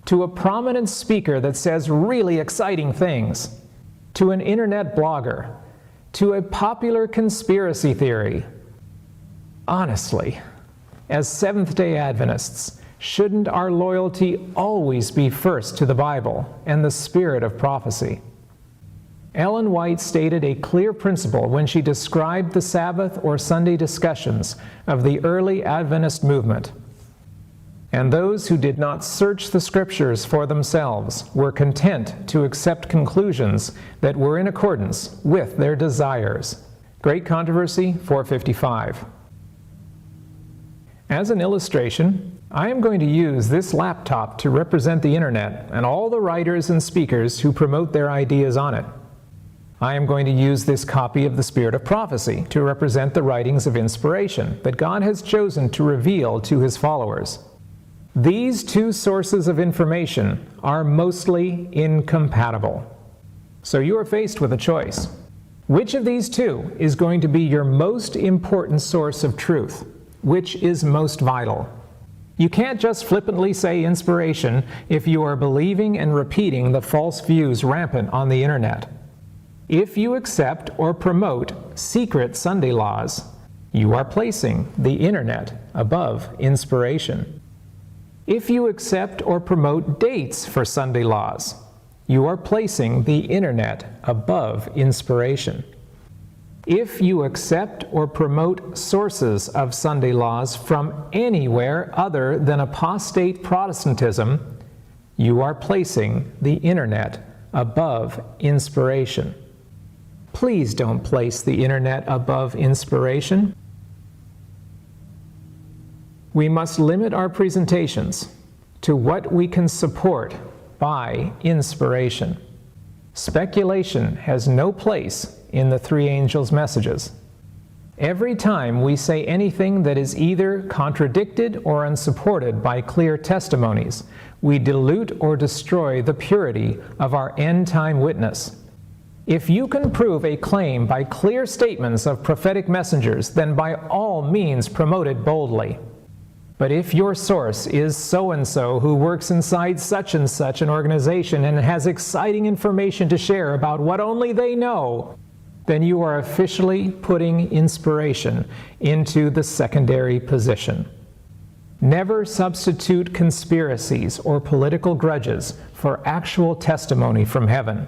To a prominent speaker that says really exciting things? To an internet blogger? To a popular conspiracy theory? Honestly, as Seventh-day Adventists, shouldn't our loyalty always be first to the Bible and the spirit of prophecy? Ellen White stated a clear principle when she described the Sabbath or Sunday discussions of the early Adventist movement. And those who did not search the Scriptures for themselves were content to accept conclusions that were in accordance with their desires. Great Controversy 455. As an illustration, I am going to use this laptop to represent the internet and all the writers and speakers who promote their ideas on it. I am going to use this copy of the Spirit of Prophecy to represent the writings of inspiration that God has chosen to reveal to His followers. These two sources of information are mostly incompatible. So you are faced with a choice. Which of these two is going to be your most important source of truth? Which is most vital? You can't just flippantly say inspiration if you are believing and repeating the false views rampant on the internet. If you accept or promote secret Sunday laws, you are placing the internet above inspiration. If you accept or promote dates for Sunday laws, you are placing the internet above inspiration. If you accept or promote sources of Sunday laws from anywhere other than apostate Protestantism, you are placing the internet above inspiration. Please don't place the internet above inspiration. We must limit our presentations to what we can support by inspiration. Speculation has no place in the three angels' messages. Every time we say anything that is either contradicted or unsupported by clear testimonies, we dilute or destroy the purity of our end-time witness. If you can prove a claim by clear statements of prophetic messengers, then by all means promote it boldly. But if your source is so-and-so who works inside such and such an organization and has exciting information to share about what only they know, then you are officially putting inspiration into the secondary position. Never substitute conspiracies or political grudges for actual testimony from heaven.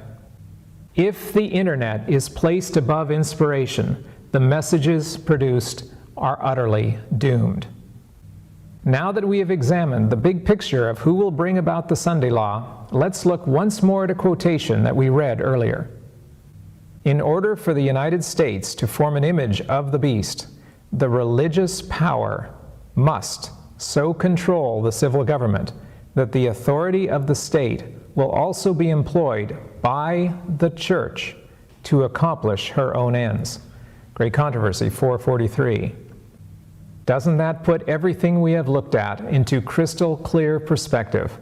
If the internet is placed above inspiration, the messages produced are utterly doomed. Now that we have examined the big picture of who will bring about the Sunday law, let's look once more at a quotation that we read earlier. In order for the United States to form an image of the beast, the religious power must so control the civil government that the authority of the state will also be employed by the church to accomplish her own ends. Great Controversy 443. Doesn't that put everything we have looked at into crystal clear perspective?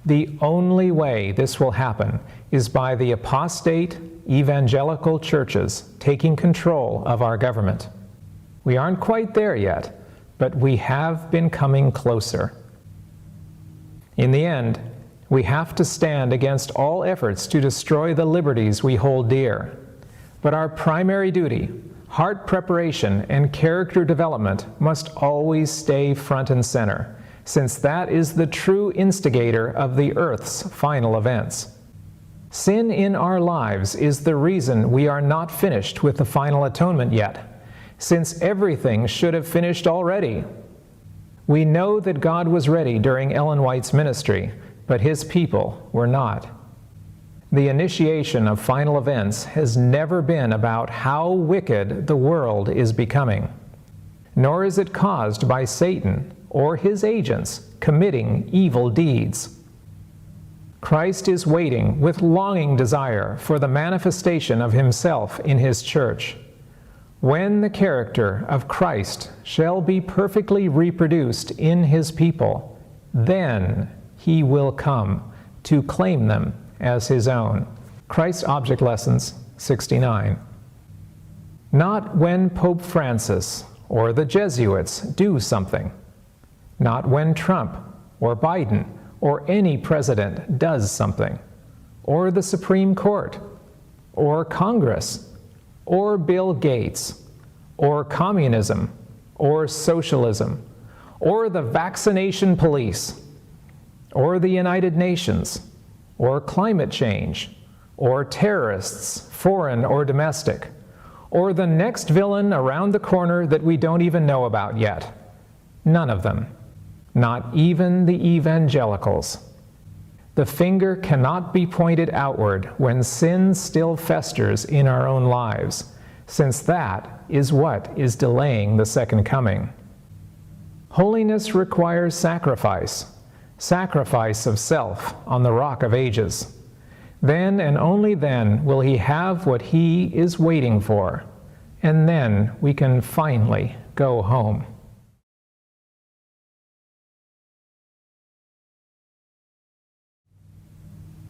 The only way this will happen is by the apostate evangelical churches taking control of our government. We aren't quite there yet, but we have been coming closer. In the end, we have to stand against all efforts to destroy the liberties we hold dear. But our primary duty, heart preparation and character development, must always stay front and center, since that is the true instigator of the earth's final events. Sin in our lives is the reason we are not finished with the final atonement yet, since everything should have finished already. We know that God was ready during Ellen White's ministry, but His people were not. The initiation of final events has never been about how wicked the world is becoming, nor is it caused by Satan or his agents committing evil deeds. Christ is waiting with longing desire for the manifestation of Himself in His church. When the character of Christ shall be perfectly reproduced in his people, then he will come to claim them as his own. Christ Object Lessons 69. Not when Pope Francis or the Jesuits do something. Not when Trump or Biden or any president does something, or the Supreme Court, or Congress, or Bill Gates, or communism, or socialism, or the vaccination police, or the United Nations, or climate change, or terrorists, foreign or domestic, or the next villain around the corner that we don't even know about yet. None of them. Not even the evangelicals. The finger cannot be pointed outward when sin still festers in our own lives, since that is what is delaying the second coming. Holiness requires sacrifice, sacrifice of self on the rock of ages. Then and only then will he have what he is waiting for, and then we can finally go home.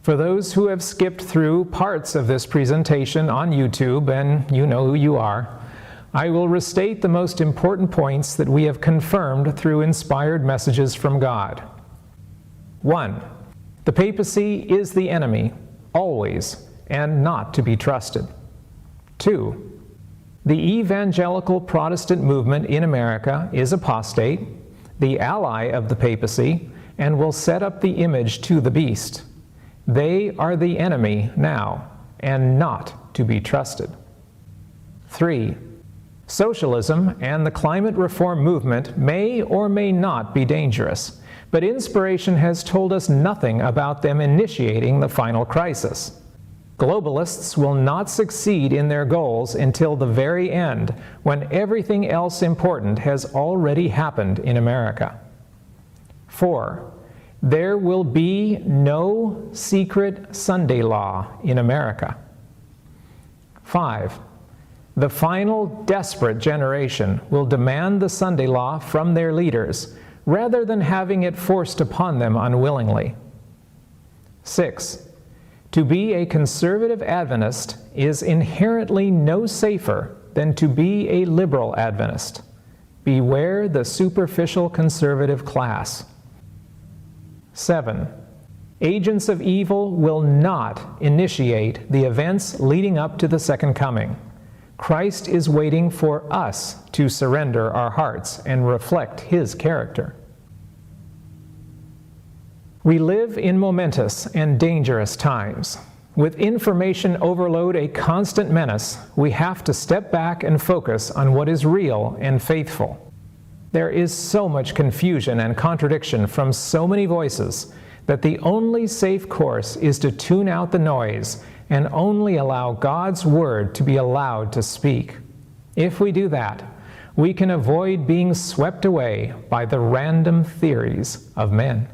For those who have skipped through parts of this presentation on YouTube, and you know who you are, I will restate the most important points that we have confirmed through inspired messages from God. 1. The papacy is the enemy, always, and not to be trusted. 2. The evangelical Protestant movement in America is apostate, the ally of the papacy, and will set up the image to the beast. They are the enemy now, and not to be trusted. 3. Socialism and the climate reform movement may or may not be dangerous, but inspiration has told us nothing about them initiating the final crisis. Globalists will not succeed in their goals until the very end, when everything else important has already happened in America. 4. There will be no secret Sunday law in America. 5. The final desperate generation will demand the Sunday law from their leaders, rather than having it forced upon them unwillingly. 6. To be a conservative Adventist is inherently no safer than to be a liberal Adventist. Beware the superficial conservative class. 7. Agents of evil will not initiate the events leading up to the second coming. Christ is waiting for us to surrender our hearts and reflect his character. We live in momentous and dangerous times. With information overload a constant menace, we have to step back and focus on what is real and faithful. There is so much confusion and contradiction from so many voices that the only safe course is to tune out the noise and only allow God's Word to be allowed to speak. If we do that, we can avoid being swept away by the random theories of men.